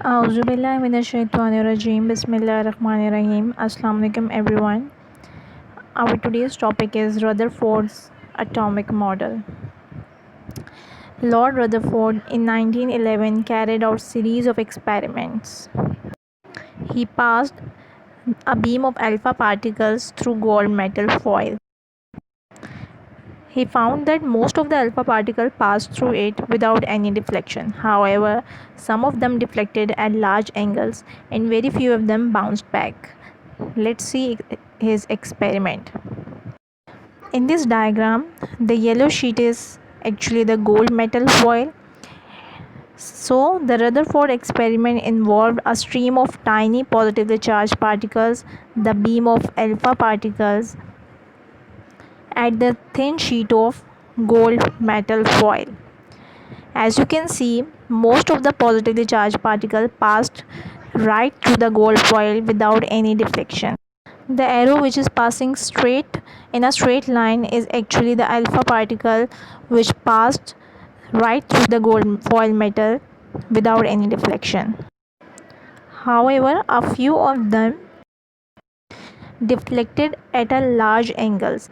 Auzubillahiminash-shaytanir-rajeem. Bismillahir-rahmanir-rahim. Assalamu alaikum everyone. Our today's topic is Rutherford's atomic model. Lord Rutherford in 1911 carried out series of experiments. He passed a beam of alpha particles through gold metal foil. He found that most of the alpha particles passed through it without any deflection. However, some of them deflected at large angles and very few of them bounced back. Let's see his experiment. In this diagram, the yellow sheet is actually the gold metal foil. So, the Rutherford experiment involved a stream of tiny positively charged particles, the beam of alpha particles, at the thin sheet of gold metal foil. As you can see, most of the positively charged particles passed right through the gold foil without any deflection. The arrow which is passing straight in a straight line is actually the alpha particle which passed right through the gold foil metal without any deflection. However, a few of them deflected at a large angles.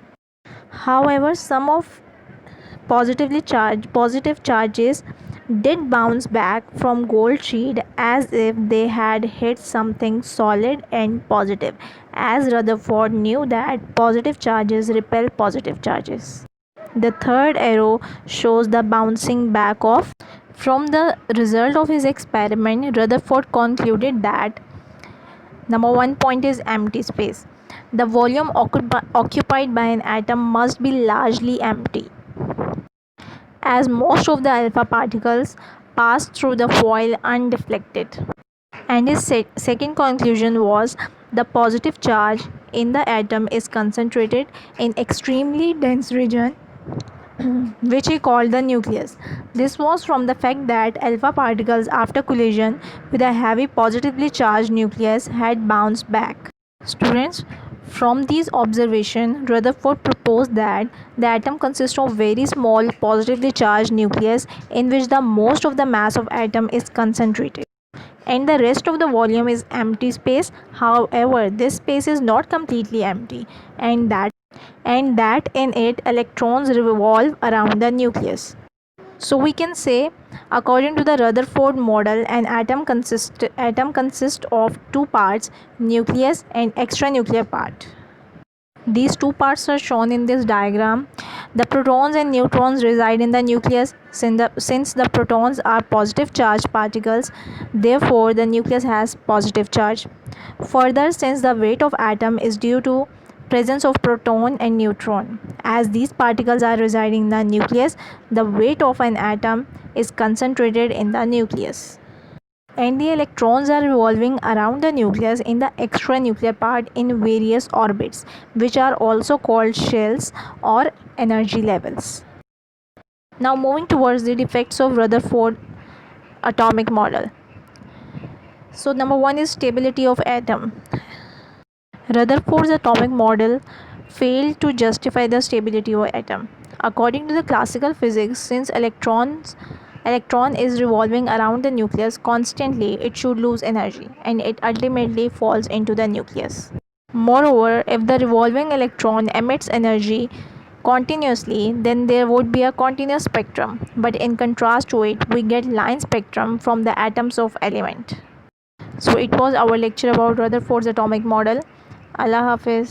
However, some of positive charges did bounce back from gold sheet as if they had hit something solid and positive, as Rutherford knew that positive charges repel positive charges. The third arrow shows the bouncing back of. From the result of his experiment, Rutherford concluded that number one point is empty space. The volume occupied by an atom must be largely empty, as most of the alpha particles pass through the foil undeflected. And his second conclusion was the positive charge in the atom is concentrated in extremely dense region which he called the nucleus. This was from the fact that alpha particles after collision with a heavy positively charged nucleus had bounced back. Students, from these observations, Rutherford proposed that the atom consists of very small positively charged nucleus in which the most of the mass of atom is concentrated and the rest of the volume is empty space. However, this space is not completely empty and that in it electrons revolve around the nucleus. So we can say, according to the Rutherford model, an atom consists of two parts, nucleus and extranuclear part. These two parts are shown in this diagram. The protons and neutrons reside in the nucleus. Since the protons are positive charged particles, therefore the nucleus has positive charge. Further, since the weight of atom is due to presence of proton and neutron, as these particles are residing in the nucleus, the weight of an atom is concentrated in the nucleus and the electrons are revolving around the nucleus in the extranuclear part in various orbits, which are also called shells or energy levels. Now moving towards the defects of Rutherford atomic model. So number one is stability of atom. Rutherford's atomic model failed to justify the stability of atom. According to the classical physics, since electron is revolving around the nucleus constantly, it should lose energy and it ultimately falls into the nucleus. Moreover, if the revolving electron emits energy continuously, then there would be a continuous spectrum, but in contrast to it, we get line spectrum from the atoms of element. So it was our lecture about Rutherford's atomic model. Allah Hafiz.